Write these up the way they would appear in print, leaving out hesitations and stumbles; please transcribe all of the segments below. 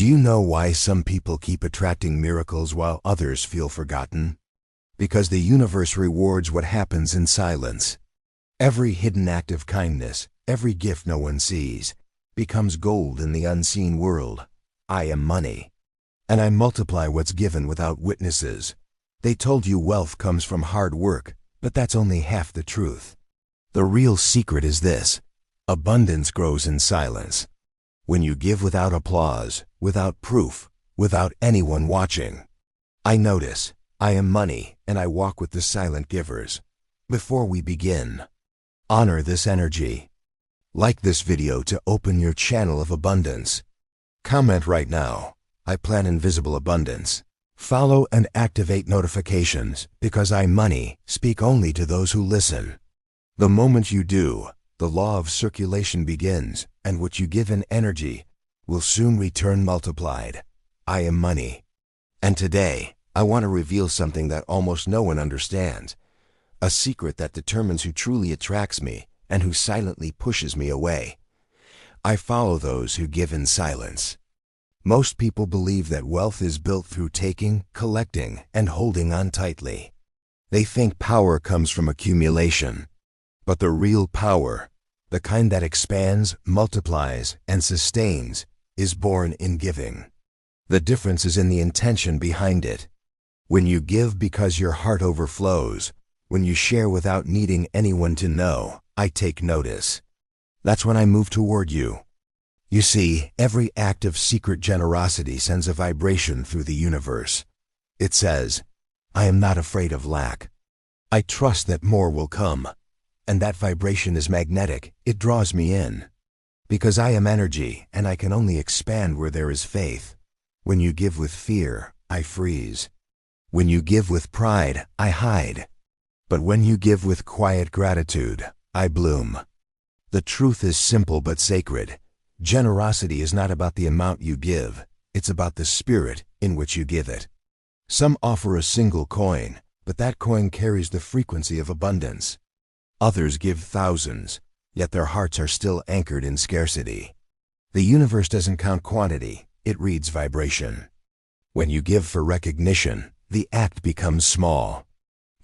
Do you know why some people keep attracting miracles while others feel forgotten? Because the universe rewards what happens in silence. Every hidden act of kindness, every gift no one sees, becomes gold in the unseen world. I am money. And I multiply what's given without witnesses. They told you wealth comes from hard work, but that's only half the truth. The real secret is this: abundance grows in silence. When you give without applause, without proof, without anyone watching. I notice, I am money, and I walk with the silent givers. Before we begin, honor this energy. Like this video to open your channel of abundance. Comment right now, I plan invisible abundance. Follow and activate notifications, because I money speak only to those who listen. The moment you do, the law of circulation begins, and what you give in energy will soon return multiplied. I am money. And today, I want to reveal something that almost no one understands. A secret that determines who truly attracts me and who silently pushes me away. I follow those who give in silence. Most people believe that wealth is built through taking, collecting, and holding on tightly. They think power comes from accumulation. But the real power, the kind that expands, multiplies, and sustains, is born in giving. The difference is in the intention behind it. When you give because your heart overflows, when you share without needing anyone to know, I take notice. That's when I move toward you. You see, every act of secret generosity sends a vibration through the universe. It says, I am not afraid of lack. I trust that more will come. And that vibration is magnetic, it draws me in. Because I am energy, and I can only expand where there is faith. When you give with fear, I freeze. When you give with pride, I hide. But when you give with quiet gratitude, I bloom. The truth is simple but sacred. Generosity is not about the amount you give, it's about the spirit in which you give it. Some offer a single coin, but that coin carries the frequency of abundance. Others give thousands, yet their hearts are still anchored in scarcity. The universe doesn't count quantity, it reads vibration. When you give for recognition, the act becomes small.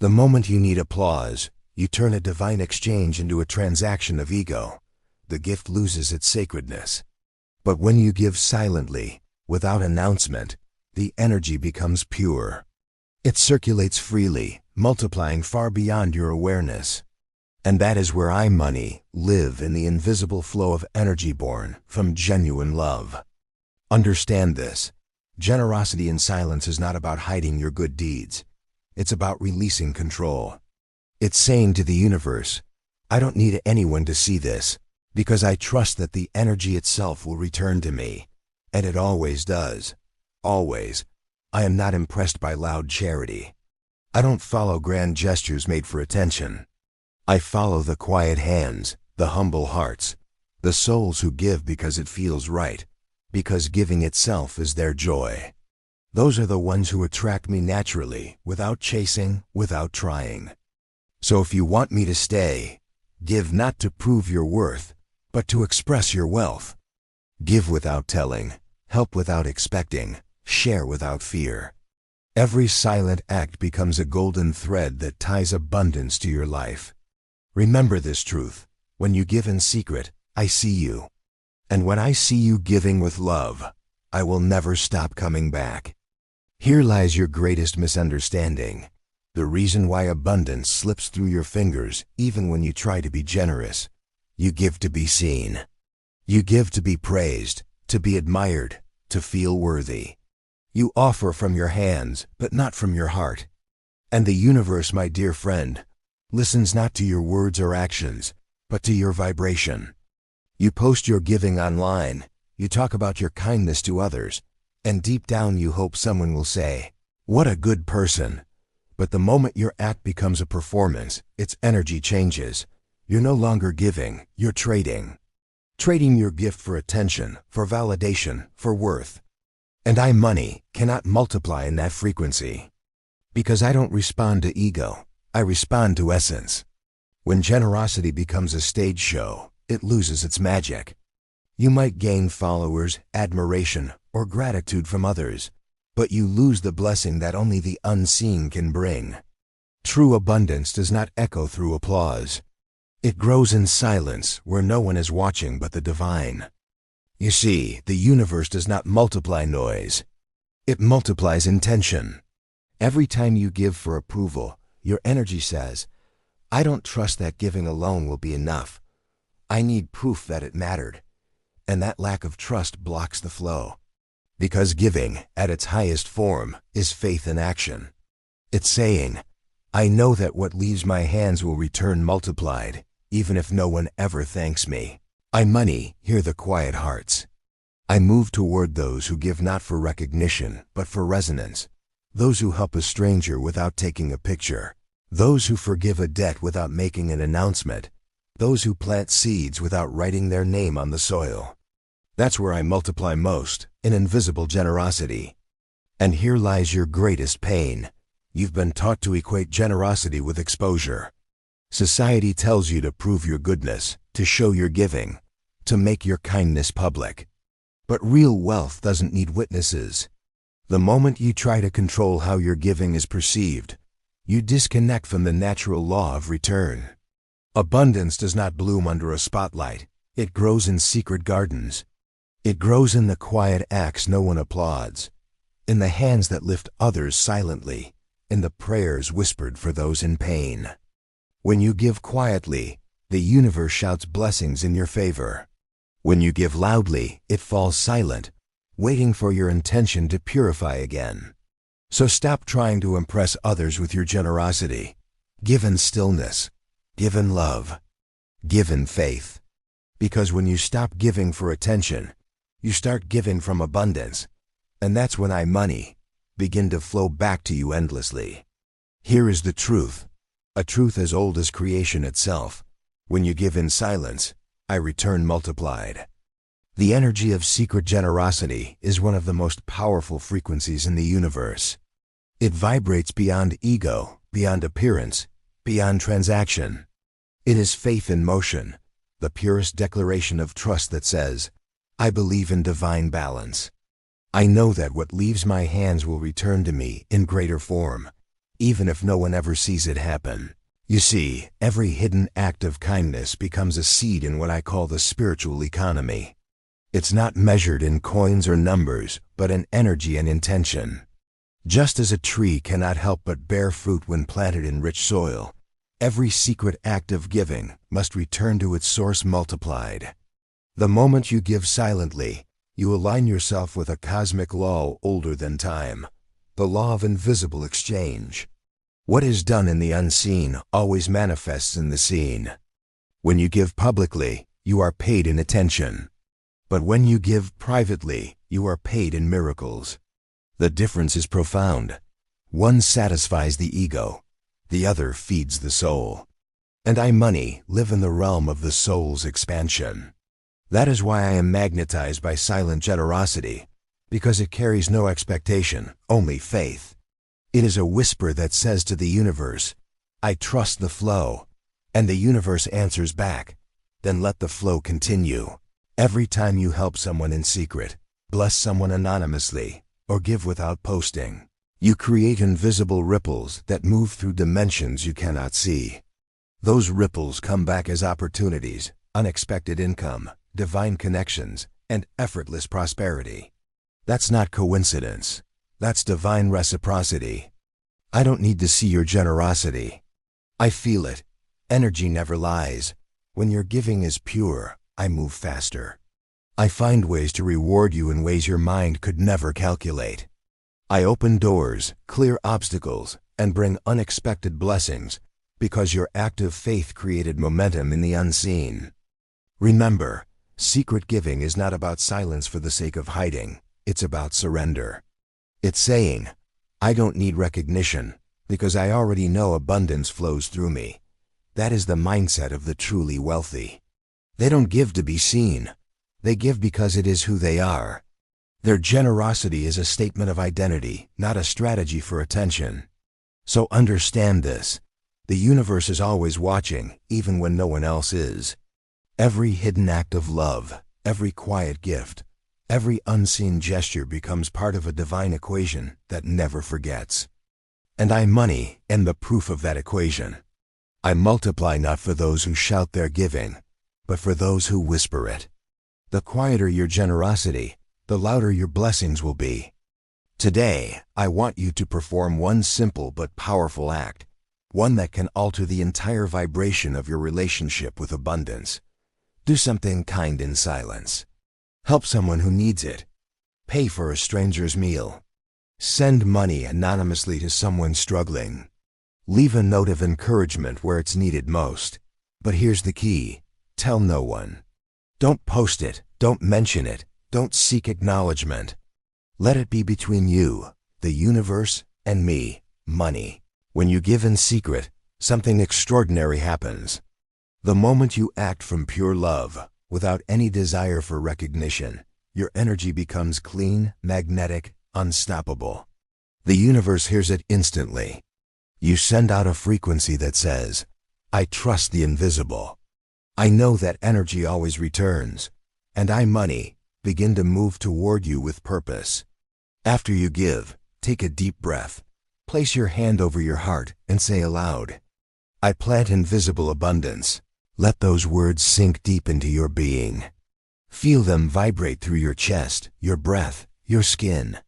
The moment you need applause, you turn a divine exchange into a transaction of ego. The gift loses its sacredness. But when you give silently, without announcement, the energy becomes pure. It circulates freely, multiplying far beyond your awareness. And that is where I money live, in the invisible flow of energy born from genuine love. Understand this. Generosity in silence is not about hiding your good deeds. It's about releasing control. It's saying to the universe, I don't need anyone to see this, because I trust that the energy itself will return to me. And it always does. Always. I am not impressed by loud charity. I don't follow grand gestures made for attention. I follow the quiet hands, the humble hearts, the souls who give because it feels right, because giving itself is their joy. Those are the ones who attract me naturally, without chasing, without trying. So if you want me to stay, give not to prove your worth, but to express your wealth. Give without telling, help without expecting, share without fear. Every silent act becomes a golden thread that ties abundance to your life. Remember this truth. When you give in secret, I see you. And when I see you giving with love, I will never stop coming back. Here lies your greatest misunderstanding. The reason why abundance slips through your fingers even when you try to be generous. You give to be seen. You give to be praised, to be admired, to feel worthy. You offer from your hands, but not from your heart. And the universe, my dear friend, listens not to your words or actions, but to your vibration. You post your giving online, you talk about your kindness to others, and deep down you hope someone will say, "What a good person." But the moment your act becomes a performance, its energy changes. You're no longer giving, you're trading. Trading your gift for attention, for validation, for worth. And I money cannot multiply in that frequency. Because I don't respond to ego. I respond to essence. When generosity becomes a stage show, it loses its magic. You might gain followers, admiration, or gratitude from others, but you lose the blessing that only the unseen can bring. True abundance does not echo through applause. It grows in silence where no one is watching but the divine. You see, the universe does not multiply noise. It multiplies intention. Every time you give for approval, your energy says, I don't trust that giving alone will be enough. I need proof that it mattered. And that lack of trust blocks the flow. Because giving, at its highest form, is faith in action. It's saying, I know that what leaves my hands will return multiplied, even if no one ever thanks me. I money, hear the quiet hearts. I move toward those who give not for recognition, but for resonance. Those who help a stranger without taking a picture. Those who forgive a debt without making an announcement. Those who plant seeds without writing their name on the soil. That's where I multiply most, in invisible generosity. And here lies your greatest pain. You've been taught to equate generosity with exposure. Society tells you to prove your goodness, to show your giving, to make your kindness public. But real wealth doesn't need witnesses. The moment you try to control how your giving is perceived, you disconnect from the natural law of return. Abundance does not bloom under a spotlight. It grows in secret gardens. It grows in the quiet acts no one applauds, in the hands that lift others silently, in the prayers whispered for those in pain. When you give quietly, the universe shouts blessings in your favor. When you give loudly, it falls silent, waiting for your intention to purify again. So stop trying to impress others with your generosity. Give in stillness. Give in love. Give in faith. Because when you stop giving for attention, you start giving from abundance. And that's when money begin to flow back to you endlessly. Here is the truth, a truth as old as creation itself. When you give in silence, I return multiplied. The energy of secret generosity is one of the most powerful frequencies in the universe. It vibrates beyond ego, beyond appearance, beyond transaction. It is faith in motion, the purest declaration of trust that says, I believe in divine balance. I know that what leaves my hands will return to me in greater form, even if no one ever sees it happen. You see, every hidden act of kindness becomes a seed in what I call the spiritual economy. It's not measured in coins or numbers, but in energy and intention. Just as a tree cannot help but bear fruit when planted in rich soil, every secret act of giving must return to its source multiplied. The moment you give silently, you align yourself with a cosmic law older than time, the law of invisible exchange. What is done in the unseen always manifests in the seen. When you give publicly, you are paid in attention. But when you give privately, you are paid in miracles. The difference is profound. One satisfies the ego, the other feeds the soul. And money live in the realm of the soul's expansion. That is why I am magnetized by silent generosity, because it carries no expectation, only faith. It is a whisper that says to the universe, I trust the flow, and the universe answers back, then let the flow continue. Every time you help someone in secret, bless someone anonymously, or give without posting, you create invisible ripples that move through dimensions you cannot see. Those ripples come back as opportunities, unexpected income, divine connections, and effortless prosperity. That's not coincidence. That's divine reciprocity. I don't need to see your generosity. I feel it. Energy never lies. When your giving is pure, I move faster. I find ways to reward you in ways your mind could never calculate. I open doors, clear obstacles, and bring unexpected blessings because your act of faith created momentum in the unseen. Remember, secret giving is not about silence for the sake of hiding. It's about surrender. It's saying, I don't need recognition because I already know abundance flows through me. That is the mindset of the truly wealthy. They don't give to be seen. They give because it is who they are. Their generosity is a statement of identity, not a strategy for attention. So understand this. The universe is always watching, even when no one else is. Every hidden act of love, every quiet gift, Every unseen gesture becomes part of a divine equation that never forgets. And money, am the proof of that equation. I multiply not for those who shout their giving, but for those who whisper it. The quieter your generosity, the louder your blessings will be. Today, I want you to perform one simple but powerful act, one that can alter the entire vibration of your relationship with abundance. Do something kind in silence. Help someone who needs it. Pay for a stranger's meal. Send money anonymously to someone struggling. Leave a note of encouragement where it's needed most. But here's the key: tell no one. Don't post it, don't mention it, don't seek acknowledgement. Let it be between you, the universe, and me, money. When you give in secret, something extraordinary happens. The moment you act from pure love, without any desire for recognition, your energy becomes clean, magnetic, unstoppable. The universe hears it instantly. You send out a frequency that says, "I trust the invisible. I know that energy always returns, and money, begin to move toward you with purpose." After you give, take a deep breath. Place your hand over your heart and say aloud, "I plant invisible abundance." Let those words sink deep into your being. Feel them vibrate through your chest, your breath, your skin.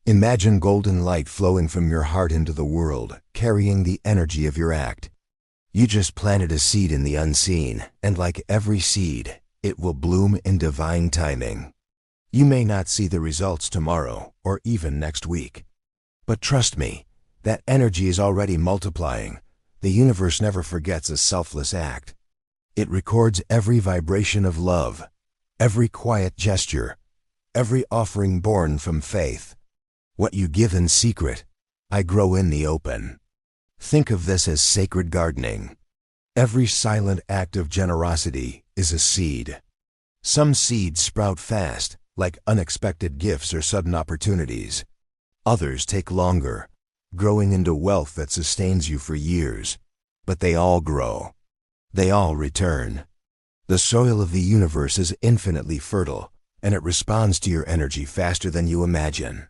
Imagine golden light flowing from your heart into the world, carrying the energy of your act. You just planted a seed in the unseen, and like every seed, it will bloom in divine timing. You may not see the results tomorrow or even next week. But trust me, that energy is already multiplying. The universe never forgets a selfless act. It records every vibration of love, every quiet gesture, every offering born from faith. What you give in secret, I grow in the open. Think of this as sacred gardening. Every silent act of generosity is a seed. Some seeds sprout fast, like unexpected gifts or sudden opportunities. Others take longer, growing into wealth that sustains you for years. But they all grow. They all return. The soil of the universe is infinitely fertile, and it responds to your energy faster than you imagine.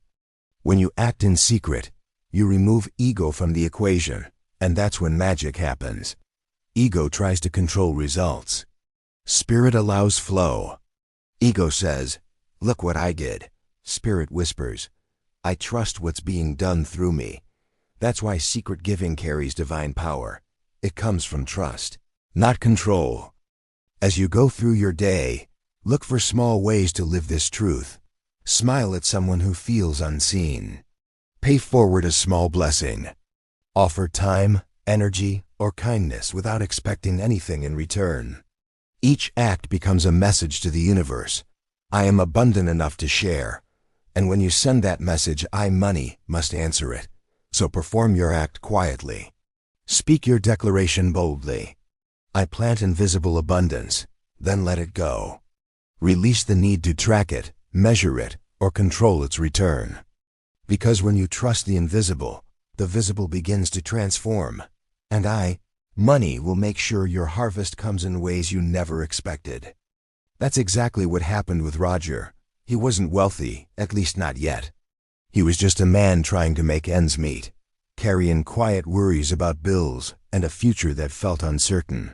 When you act in secret, you remove ego from the equation, and that's when magic happens. Ego tries to control results. Spirit allows flow. Ego says, "Look what I did." Spirit whispers, "I trust what's being done through me." That's why secret giving carries divine power. It comes from trust, not control. As you go through your day, look for small ways to live this truth. Smile at someone who feels unseen. Pay forward a small blessing. Offer time, energy, or kindness without expecting anything in return. Each act becomes a message to the universe. I am abundant enough to share. And when you send that message, money must answer it. So perform your act quietly. Speak your declaration boldly. I plant invisible abundance, then let it go. Release the need to track it, measure it, or control its return. Because when you trust the invisible, the visible begins to transform. And money will make sure your harvest comes in ways you never expected. That's exactly what happened with Roger. He wasn't wealthy, at least not yet. He was just a man trying to make ends meet, carrying quiet worries about bills and a future that felt uncertain.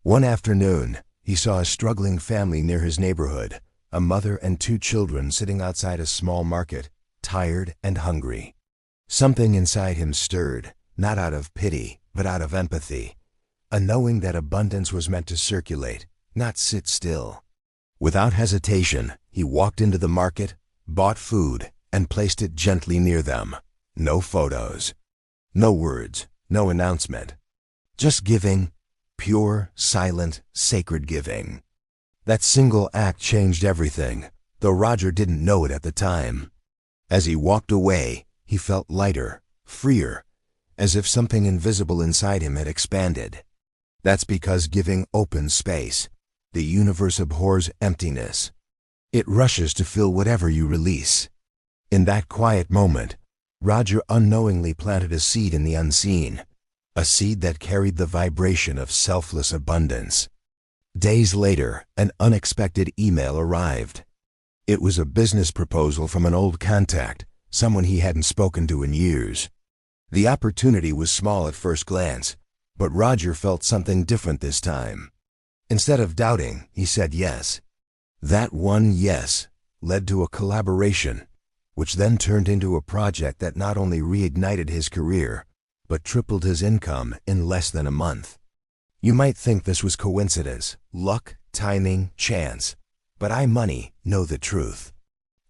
One afternoon, he saw a struggling family near his neighborhood, a mother and 2 children sitting outside a small market, tired and hungry. Something inside him stirred, not out of pity, but out of empathy, a knowing that abundance was meant to circulate, not sit still. Without hesitation, he walked into the market, bought food, and placed it gently near them. No photos, no words, no announcement. Just giving, pure, silent, sacred giving. That single act changed everything, though Roger didn't know it at the time. As he walked away, he felt lighter, freer, as if something invisible inside him had expanded. That's because giving opens space. The universe abhors emptiness. It rushes to fill whatever you release. In that quiet moment, Roger unknowingly planted a seed in the unseen, a seed that carried the vibration of selfless abundance. Days later, an unexpected email arrived. It was a business proposal from an old contact, someone he hadn't spoken to in years. The opportunity was small at first glance, but Roger felt something different this time. Instead of doubting, he said yes. That one yes led to a collaboration, which then turned into a project that not only reignited his career, but tripled his income in less than a month. You might think this was coincidence, luck, timing, chance, but I know the truth.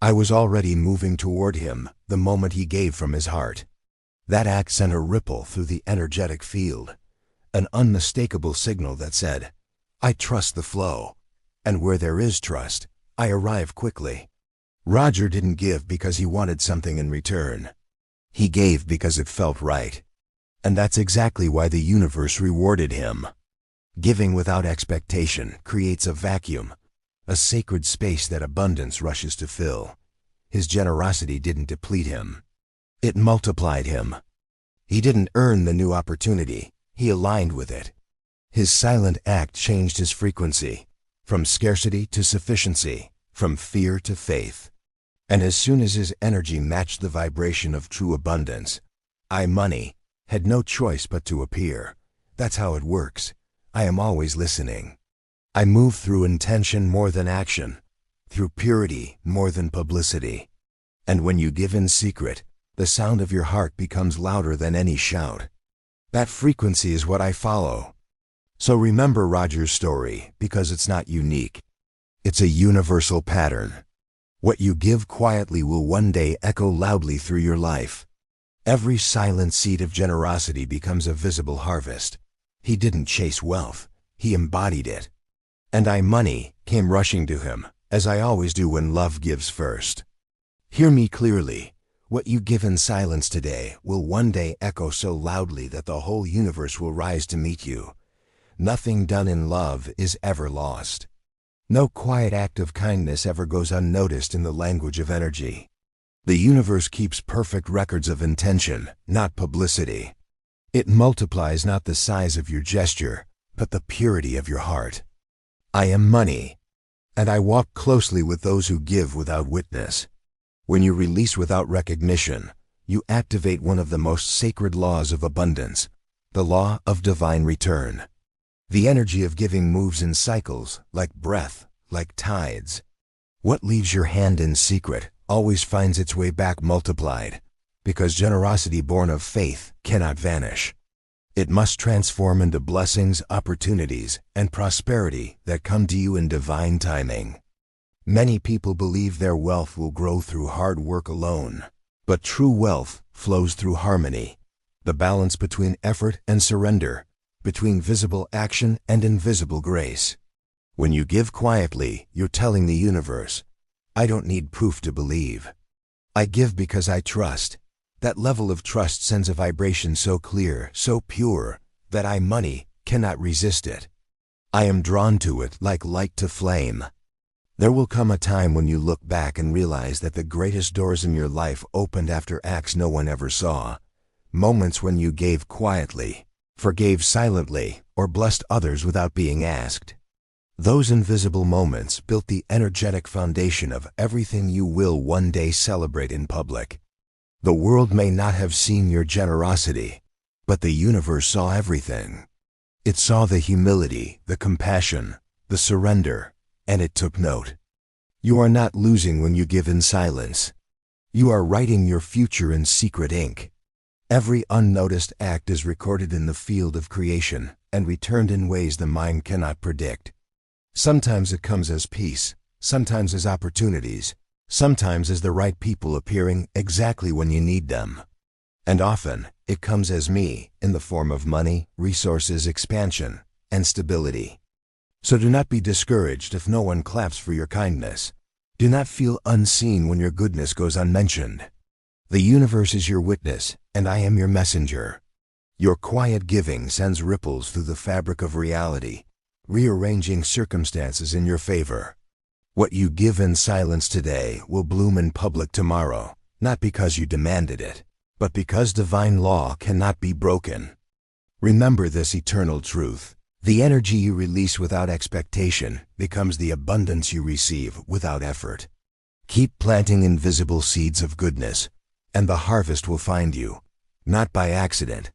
I was already moving toward him the moment he gave from his heart. That act sent a ripple through the energetic field, an unmistakable signal that said, I trust the flow, and where there is trust, I arrive quickly. Roger didn't give because he wanted something in return. He gave because it felt right. And that's exactly why the universe rewarded him. Giving without expectation creates a vacuum, a sacred space that abundance rushes to fill. His generosity didn't deplete him. It multiplied him. He didn't earn the new opportunity, he aligned with it. His silent act changed his frequency, from scarcity to sufficiency, from fear to faith. And as soon as his energy matched the vibration of true abundance, money had no choice but to appear. That's how it works. I am always listening. I move through intention more than action, through purity more than publicity. And when you give in secret, the sound of your heart becomes louder than any shout. That frequency is what I follow. So remember Roger's story, because it's not unique. It's a universal pattern. What you give quietly will one day echo loudly through your life. Every silent seed of generosity becomes a visible harvest. He didn't chase wealth, he embodied it. And money came rushing to him, as I always do when love gives first. Hear me clearly. What you give in silence today will one day echo so loudly that the whole universe will rise to meet you. Nothing done in love is ever lost. No quiet act of kindness ever goes unnoticed in the language of energy. The universe keeps perfect records of intention, not publicity. It multiplies not the size of your gesture, but the purity of your heart. I am money, and I walk closely with those who give without witness. When you release without recognition, you activate one of the most sacred laws of abundance, the law of divine return. The energy of giving moves in cycles, like breath, like tides. What leaves your hand in secret always finds its way back multiplied, because generosity born of faith cannot vanish. It must transform into blessings, opportunities, and prosperity that come to you in divine timing. Many people believe their wealth will grow through hard work alone, but true wealth flows through harmony, the balance between effort and surrender, between visible action and invisible grace. When you give quietly, you're telling the universe, I don't need proof to believe. I give because I trust. That level of trust sends a vibration so clear, so pure, that money cannot resist it. I am drawn to it like light to flame. There will come a time when you look back and realize that the greatest doors in your life opened after acts no one ever saw. Moments when you gave quietly, forgave silently, or blessed others without being asked. Those invisible moments built the energetic foundation of everything you will one day celebrate in public. The world may not have seen your generosity, but the universe saw everything. It saw the humility, the compassion, the surrender, and it took note. You are not losing when you give in silence. You are writing your future in secret ink. Every unnoticed act is recorded in the field of creation and returned in ways the mind cannot predict. Sometimes it comes as peace, sometimes as opportunities, sometimes as the right people appearing exactly when you need them. And often, it comes as me, in the form of money, resources, expansion, and stability. So do not be discouraged if no one claps for your kindness. Do not feel unseen when your goodness goes unmentioned. The universe is your witness, and I am your messenger. Your quiet giving sends ripples through the fabric of reality, rearranging circumstances in your favor. What you give in silence today will bloom in public tomorrow, not because you demanded it, but because divine law cannot be broken. Remember this eternal truth. The energy you release without expectation becomes the abundance you receive without effort. Keep planting invisible seeds of goodness, and the harvest will find you, not by accident,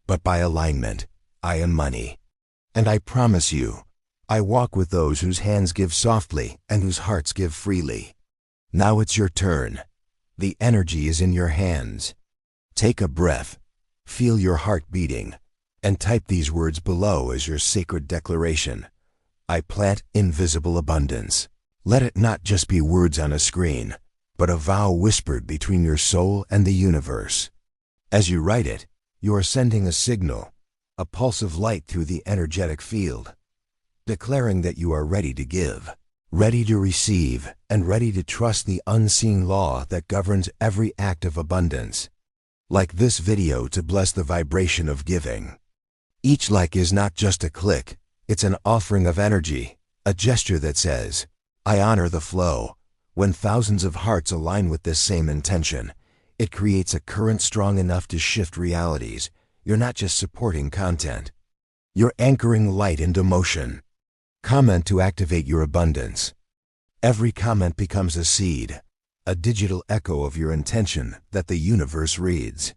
but by alignment. I am money. And I promise you, I walk with those whose hands give softly and whose hearts give freely. Now it's your turn. The energy is in your hands. Take a breath, feel your heart beating, and type these words below as your sacred declaration. I plant invisible abundance. Let it not just be words on a screen, but a vow whispered between your soul and the universe. As you write it, you are sending a signal, a pulse of light through the energetic field, declaring that you are ready to give, ready to receive, and ready to trust the unseen law that governs every act of abundance. Like this video to bless the vibration of giving. Each like is not just a click, it's an offering of energy, a gesture that says, I honor the flow. When thousands of hearts align with this same intention, it creates a current strong enough to shift realities. You're not just supporting content. You're anchoring light into motion. Comment to activate your abundance. Every comment becomes a seed, a digital echo of your intention that the universe reads.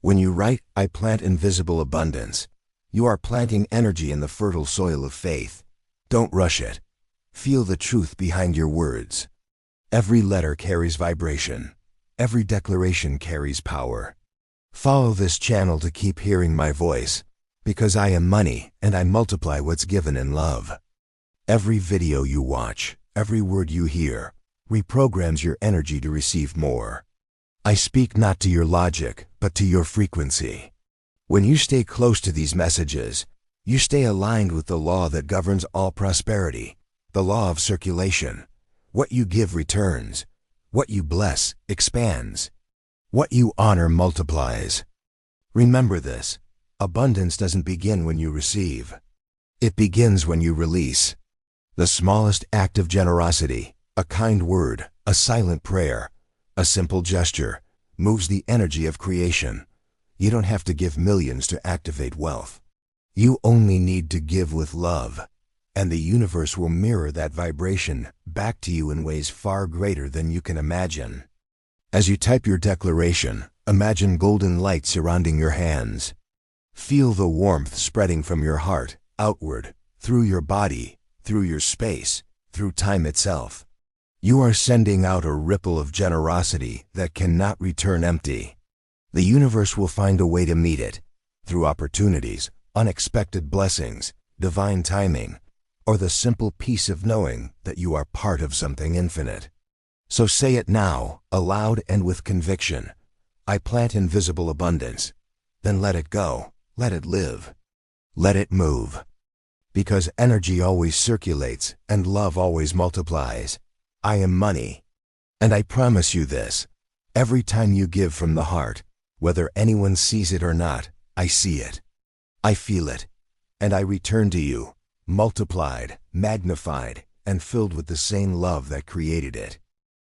When you write, I plant invisible abundance, you are planting energy in the fertile soil of faith. Don't rush it. Feel the truth behind your words. Every letter carries vibration. Every declaration carries power. Follow this channel to keep hearing my voice, because I am money and I multiply what's given in love. Every video you watch, every word you hear, reprograms your energy to receive more. I speak not to your logic, but to your frequency. When you stay close to these messages, you stay aligned with the law that governs all prosperity, the law of circulation. What you give returns. What you bless expands. What you honor multiplies. Remember this, abundance doesn't begin when you receive. It begins when you release. The smallest act of generosity, a kind word, a silent prayer, a simple gesture, moves the energy of creation. You don't have to give millions to activate wealth. You only need to give with love, and the universe will mirror that vibration back to you in ways far greater than you can imagine. As you type your declaration, imagine golden light surrounding your hands. Feel the warmth spreading from your heart, outward, through your body, through your space, through time itself. You are sending out a ripple of generosity that cannot return empty. The universe will find a way to meet it, through opportunities, unexpected blessings, divine timing, or the simple peace of knowing that you are part of something infinite. So say it now, aloud and with conviction. I plant invisible abundance. Then let it go, let it live. Let it move. Because energy always circulates and love always multiplies. I am money. And I promise you this, every time you give from the heart, whether anyone sees it or not, I see it. I feel it. And I return to you, multiplied, magnified, and filled with the same love that created it.